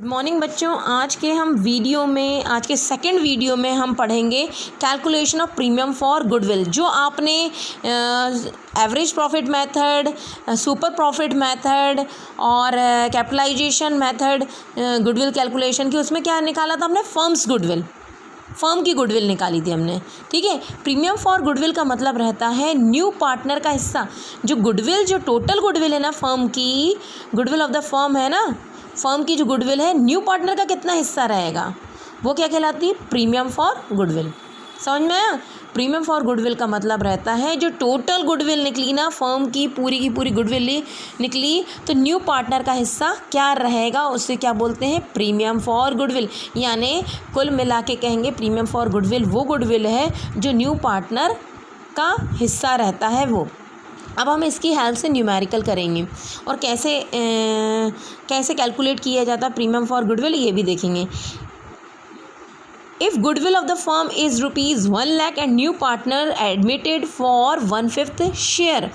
Morning बच्चों, आज के सेकंड वीडियो में हम पढ़ेंगे calculation of premium for goodwill. जो आपने average profit method, super profit method और कैपिटलाइजेशन मेथड गुडविल कैलकुलेशन की, उसमें क्या निकाला था हमने? फर्म की गुडविल निकाली थी हमने। ठीक है। प्रीमियम फॉर गुडविल का मतलब रहता है न्यू पार्टनर का हिस्सा। जो टोटल गुडविल है ना, फर्म की गुडविल ऑफ द फर्म है ना, फर्म की जो गुडविल है, न्यू पार्टनर का कितना हिस्सा रहेगा, वो क्या कहलाती है? Premium for goodwill. समझ में आया? प्रीमियम फॉर गुडविल का मतलब रहता है जो टोटल गुडविल निकली ना, फर्म की पूरी गुडविल निकली, तो न्यू पार्टनर का हिस्सा क्या रहेगा, उससे क्या बोलते हैं? Premium for goodwill. यानी कुल मिला के कहेंगे प्रीमियम फॉर गुडविल वो गुडविल है जो न्यू पार्टनर का हिस्सा रहता है वो। अब हम इसकी हेल्प से न्यूमेरिकल करेंगे और कैसे कैलकुलेट किया जाता है प्रीमियम फॉर गुडविल, ये भी देखेंगे। If goodwill of the firm is ₹1 lakh and new partner admitted for 1/5 share.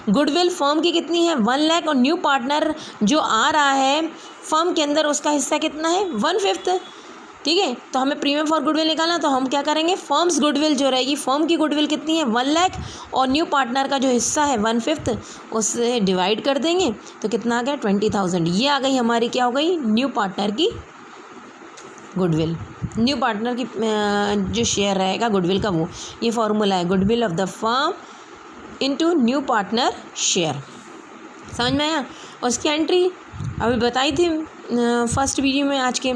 Goodwill firm की कितनी है? 1 लाख, और न्यू पार्टनर जो आ रहा है फर्म के अंदर, उसका हिस्सा कितना है? 1/5। ठीक है। तो हमें प्रीमियम फॉर गुडविल निकालना, तो हम क्या करेंगे? फर्म्स गुडविल जो रहेगी, फर्म की गुडविल कितनी है? 1 लाख, और न्यू पार्टनर का जो हिस्सा है 1/5, उससे डिवाइड कर देंगे तो कितना आ गया? 20,000। ये आ गई हमारी, क्या हो गई? न्यू पार्टनर की गुडविल। न्यू पार्टनर की जो शेयर रहेगा गुडविल का, वो ये फॉर्मूला है, goodwill of the firm into new partner share. समझ में आया? उसकी एंट्री अभी बताई थी फर्स्ट वीडियो में आज के।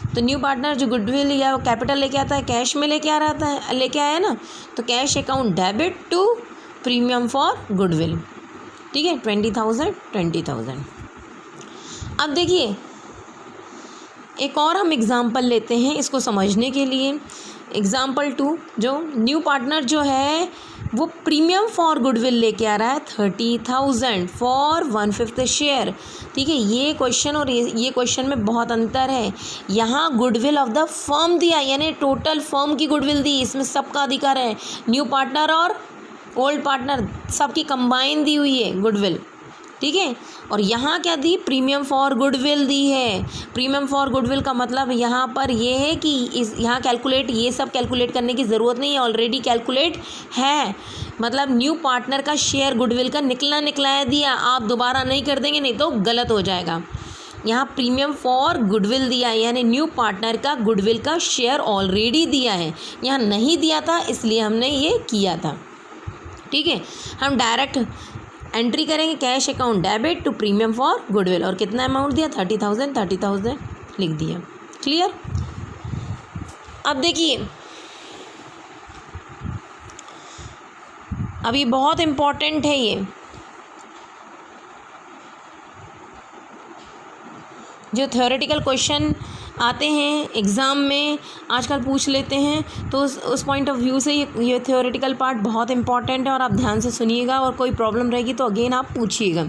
तो न्यू पार्टनर जो गुडविल या कैपिटल लेके आता है, कैश में लेके आया ना, तो cash account debit to premium for goodwill. ठीक है। 20,000। अब देखिए, एक और हम एग्ज़ाम्पल लेते हैं इसको समझने के लिए। एग्ज़ाम्पल 2, जो न्यू पार्टनर जो है वो प्रीमियम फॉर गुडविल लेके आ रहा है 30,000 फॉर 1/5 शेयर। ठीक है। ये क्वेश्चन और ये क्वेश्चन में बहुत अंतर है। यहाँ गुडविल ऑफ द फर्म दिया, यानी टोटल फर्म की गुडविल दी, इसमें सबका अधिकार है। न्यू पार्टनर और ओल्ड पार्टनर सबकी कंबाइन दी हुई है गुडविल। ठीक है। और यहाँ क्या दी? प्रीमियम फॉर गुडविल दी है। प्रीमियम फॉर गुडविल का मतलब यहाँ पर ये है कि यहाँ ये सब कैलकुलेट करने की ज़रूरत नहीं है, ऑलरेडी कैलकुलेट है। मतलब न्यू पार्टनर का शेयर गुडविल का निकलाया दिया, आप दोबारा नहीं कर देंगे, नहीं तो गलत हो जाएगा। यहाँ प्रीमियम फॉर गुडविल दिया है, यानी न्यू पार्टनर का गुडविल का शेयर ऑलरेडी दिया है। यहाँ नहीं दिया था, इसलिए हमने ये किया था। ठीक है। हम डायरेक्ट एंट्री करेंगे, cash account debit to premium for goodwill, और कितना अमाउंट दिया? 30,000 लिख दिया। क्लियर? अब देखिए, अब ये बहुत इम्पॉर्टेंट है। ये जो थ्योरेटिकल क्वेश्चन आते हैं एग्ज़ाम में, आजकल पूछ लेते हैं, तो उस पॉइंट ऑफ व्यू से ये थ्योरेटिकल पार्ट बहुत इंपॉर्टेंट है, और आप ध्यान से सुनिएगा, और कोई प्रॉब्लम रहेगी तो अगेन आप पूछिएगा।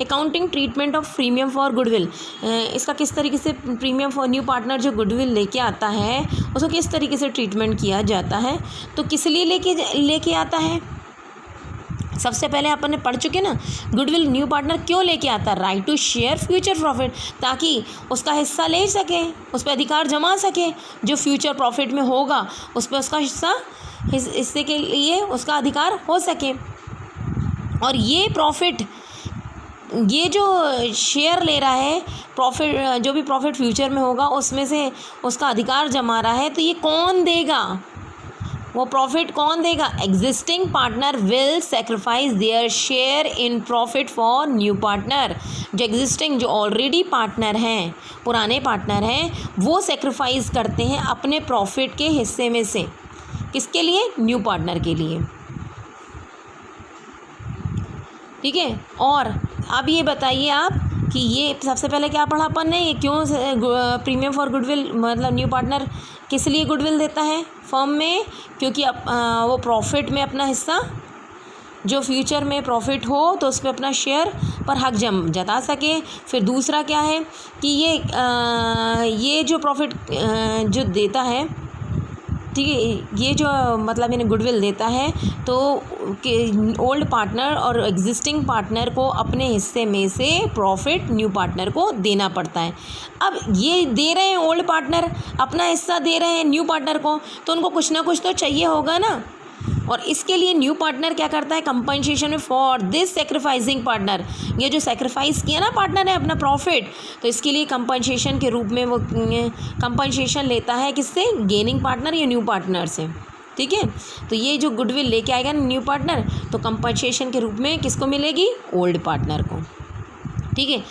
Accounting treatment of premium for goodwill, इसका किस तरीके से प्रीमियम फॉर न्यू पार्टनर जो गुडविल लेके आता है उसको किस तरीके से ट्रीटमेंट किया जाता है, तो किस लिए लेके आता है? सबसे पहले अपन ने पढ़ चुके ना, गुडविल न्यू पार्टनर क्यों लेके आता है? Right to share future profit, ताकि उसका हिस्सा ले सके, उस पर अधिकार जमा सके, जो फ्यूचर प्रॉफिट में होगा उस पर उसका हिस्से के लिए उसका अधिकार हो सके। और ये प्रॉफिट, ये जो शेयर ले रहा है, प्रॉफिट जो भी प्रॉफिट फ्यूचर में होगा उसमें से उसका अधिकार जमा रहा है, तो ये कौन देगा? वो प्रॉफिट कौन देगा? Existing partner will sacrifice their share in profit for new partner. जो ऑलरेडी पार्टनर हैं, पुराने पार्टनर हैं, वो सेक्रीफाइस करते हैं अपने प्रॉफिट के हिस्से में से। किसके लिए? न्यू पार्टनर के लिए। ठीक है। और अब ये बताइए आप कि ये सबसे पहले क्या पढ़ा अपन ने, ये क्यों प्रीमियम फॉर गुडविल, मतलब न्यू पार्टनर किस लिए गुडविल देता है फर्म में? क्योंकि वो प्रॉफिट में अपना हिस्सा, जो फ्यूचर में प्रॉफिट हो तो उस पर अपना शेयर पर हक जता सके। फिर दूसरा क्या है कि ये जो प्रॉफिट जो देता है, ठीक है। ये जो मतलब इन्हें गुडविल देता है तो ओल्ड पार्टनर और एग्जिस्टिंग पार्टनर को अपने हिस्से में से प्रॉफिट न्यू पार्टनर को देना पड़ता है। अब ये दे रहे हैं ओल्ड पार्टनर, अपना हिस्सा दे रहे हैं न्यू पार्टनर को, तो उनको कुछ ना कुछ तो चाहिए होगा ना, और इसके लिए न्यू पार्टनर क्या करता है, कंपनसेशन में फॉर दिस सेक्रीफाइसिंग पार्टनर, ये जो सेक्रीफाइस किया ना पार्टनर ने अपना प्रॉफिट, तो इसके लिए कंपनसेशन के रूप में वो कंपनसेशन लेता है किससे, गेनिंग पार्टनर या न्यू पार्टनर से। ठीक है, तो ये जो गुडविल लेके आएगा न्यू पार्टनर, तो कंपनसेशन के रूप में किसको मिलेगी, ओल्ड पार्टनर को। ठीक है,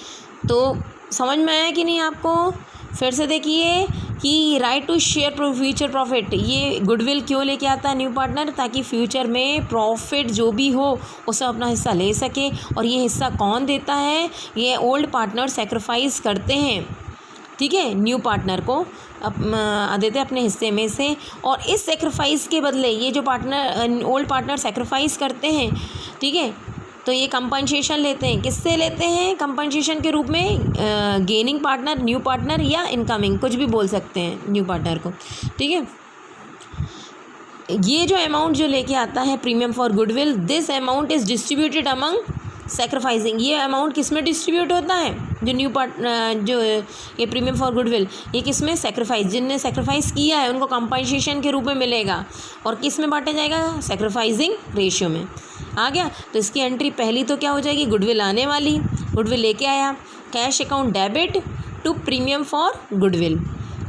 तो समझ में आया कि नहीं आपको? फिर से देखिए कि right to share future profit, ये गुडविल क्यों लेके आता है न्यू पार्टनर, ताकि फ्यूचर में प्रॉफिट जो भी हो उसमें अपना हिस्सा ले सके। और ये हिस्सा कौन देता है, ये ओल्ड पार्टनर सेक्रीफाइस करते हैं, ठीक है, न्यू पार्टनर को देते हैं अपने हिस्से में से। और इस सेक्रीफाइस के बदले ये जो पार्टनर ओल्ड पार्टनर सेक्रीफाइस करते हैं, ठीक है, तो ये कंपनसेशन लेते हैं, किससे लेते हैं कंपनसेशन के रूप में, गेनिंग पार्टनर, न्यू पार्टनर या इनकमिंग, कुछ भी बोल सकते हैं न्यू पार्टनर को। ठीक है, ये जो अमाउंट जो लेके आता है premium for goodwill, this amount is distributed among sacrificing, ये अमाउंट किस में डिस्ट्रीब्यूट होता है, जो न्यू जो ये प्रीमियम फॉर गुडविल, ये किस में, सेक्रीफाइस, जिनने सेक्रीफाइस किया है उनको कंपनसेशन के रूप में मिलेगा, और किस में बांटा जाएगा, सेक्रीफाइसिंग रेशियो में। आ गया, तो इसकी एंट्री पहली तो क्या हो जाएगी, गुडविल आने वाली, गुडविल लेके आया, cash account debit to premium for goodwill.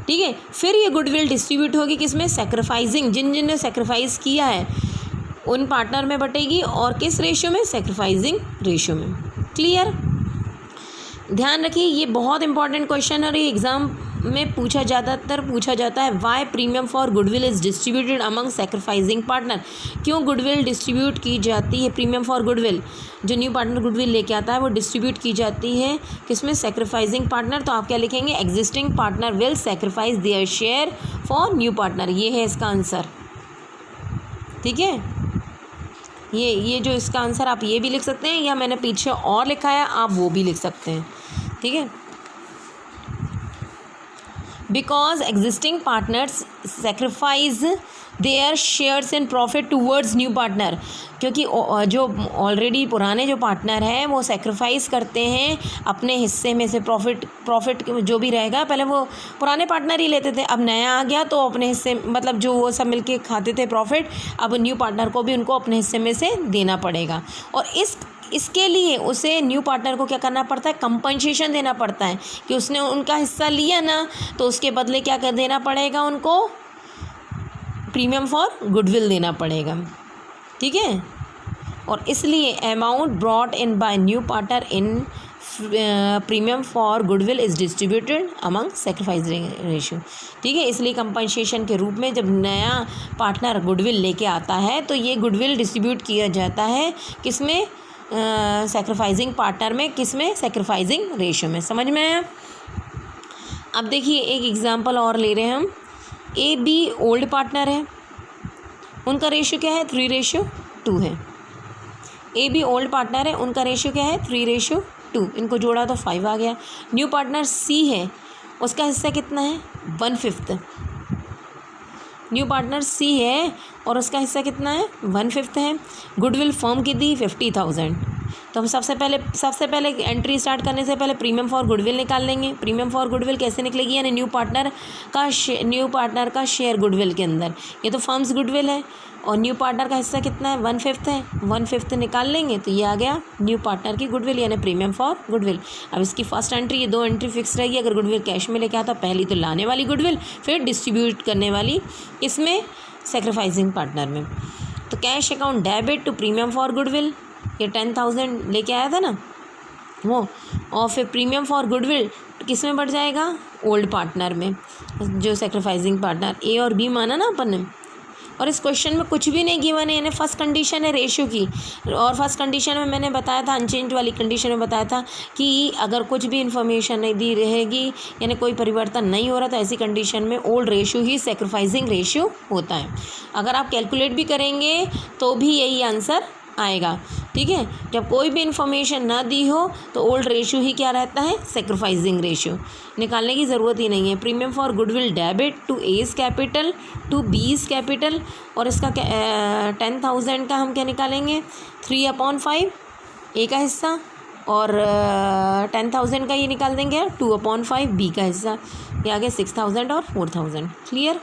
ठीक है, फिर ये गुडविल डिस्ट्रीब्यूट होगी किस में, सेक्रीफाइसिंग, जिन ने सेक्रीफाइस किया है उन पार्टनर में बटेगी, और किस रेशियो में, सेक्रीफाइसिंग रेशियो में। क्लियर? ध्यान रखिए, ये बहुत इंपॉर्टेंट क्वेश्चन है और ये एग्ज़ाम में ज़्यादातर पूछा जाता है। Why premium for goodwill is distributed among sacrificing partner, क्यों गुडविल डिस्ट्रीब्यूट की जाती है, प्रीमियम फॉर गुडविल जो न्यू पार्टनर गुडविल लेके आता है वो डिस्ट्रीब्यूट की जाती है किसमें, सेक्रीफाइसिंग पार्टनर। तो आप क्या लिखेंगे, existing partner will sacrifice their share for new partner, ये है इसका आंसर। ठीक है, ये जो इसका आंसर आप ये भी लिख सकते हैं, या मैंने पीछे और लिखा है आप वो भी लिख सकते हैं। ठीक है, because existing partners sacrifice there shares in profit towards new partner, क्योंकि जो ऑलरेडी पुराने जो पार्टनर हैं वो सेक्रीफाइस करते हैं अपने हिस्से में से प्रॉफिट जो भी रहेगा, पहले वो पुराने पार्टनर ही लेते थे, अब नया आ गया तो अपने हिस्से मतलब जो वो सब मिलके खाते थे प्रॉफिट, अब न्यू पार्टनर को भी उनको अपने हिस्से में से देना पड़ेगा। और इसके लिए उसे न्यू पार्टनर को क्या करना पड़ता है, कंपनसेशन देना पड़ता है कि उसने उनका हिस्सा लिया ना, तो उसके बदले क्या कर देना पड़ेगा उनको, प्रीमियम फॉर गुडविल देना पड़ेगा। ठीक है, और इसलिए amount brought in by new partner in premium for goodwill is distributed among sacrifice ratio. ठीक है, इसलिए कंपनसेशन के रूप में जब नया पार्टनर गुडविल लेके आता है तो ये गुडविल डिस्ट्रीब्यूट किया जाता है किसमें, सेक्रीफाइसिंग पार्टनर में, किसमें, सेक्रीफाइसिंग रेशियो में। समझ में आया? अब देखिए एक एग्जांपल और ले रहे हैं हम। ए बी ओल्ड पार्टनर है, उनका रेशियो क्या है, 3:2 है। ए बी ओल्ड पार्टनर है, उनका रेशियो क्या है, 3:2, इनको जोड़ा तो 5 आ गया। न्यू पार्टनर सी है, उसका हिस्सा कितना है, 1/5। न्यू पार्टनर सी है और उसका हिस्सा कितना है, 1/5 है। गुडविल फर्म की दी 50,000। तो हम सबसे पहले एंट्री स्टार्ट करने से पहले प्रीमियम फॉर गुडविल निकाल लेंगे। प्रीमियम फॉर गुडविल कैसे निकलेगी, यानी न्यू पार्टनर का शेयर गुडविल के अंदर, ये तो फर्म्स गुडविल है और न्यू पार्टनर का हिस्सा कितना है, 1/5 है, 1/5 निकाल लेंगे तो ये आ गया न्यू पार्टनर की गुडविल यानी प्रीमियम फॉर गुडविल। अब इसकी फर्स्ट एंट्री, ये 2 एंट्री फिक्स रहेगी। अगर गुडविल कैश में लेके आता, पहली तो लाने वाली गुडविल, फिर डिस्ट्रीब्यूट करने वाली इसमें सेक्रीफाइसिंग पार्टनर में। तो cash account debit to premium for goodwill, ये 10,000 लेके आया था ना वो, और फिर प्रीमियम फॉर गुडविल किस में बढ़ जाएगा, ओल्ड पार्टनर में, जो सेक्रीफाइसिंग पार्टनर ए और बी माना ना अपन ने। और इस क्वेश्चन में कुछ भी नहीं गिवन है, यानी फर्स्ट कंडीशन है रेशियो की, और फर्स्ट कंडीशन में मैंने बताया था, अनचेंज वाली कंडीशन में बताया था कि अगर कुछ भी इन्फॉर्मेशन नहीं दी रहेगी यानी कोई परिवर्तन नहीं हो रहा, तो ऐसी कंडीशन में ओल्ड रेशियो ही सेक्रीफाइसिंग रेशियो होता है। अगर आप कैलकुलेट भी करेंगे तो भी यही आंसर आएगा। ठीक है, जब कोई भी इन्फॉर्मेशन ना दी हो तो ओल्ड रेशियो ही क्या रहता है, सेक्रीफाइसिंग रेशियो। निकालने की ज़रूरत ही नहीं है। Premium for goodwill debit to A's capital to B's capital, और इसका 10,000 का हम क्या निकालेंगे, 3/5 ए का हिस्सा, और 10,000 का ये निकाल देंगे 2/5 बी का हिस्सा। ये आ गया 6,000 और 4,000। क्लियर।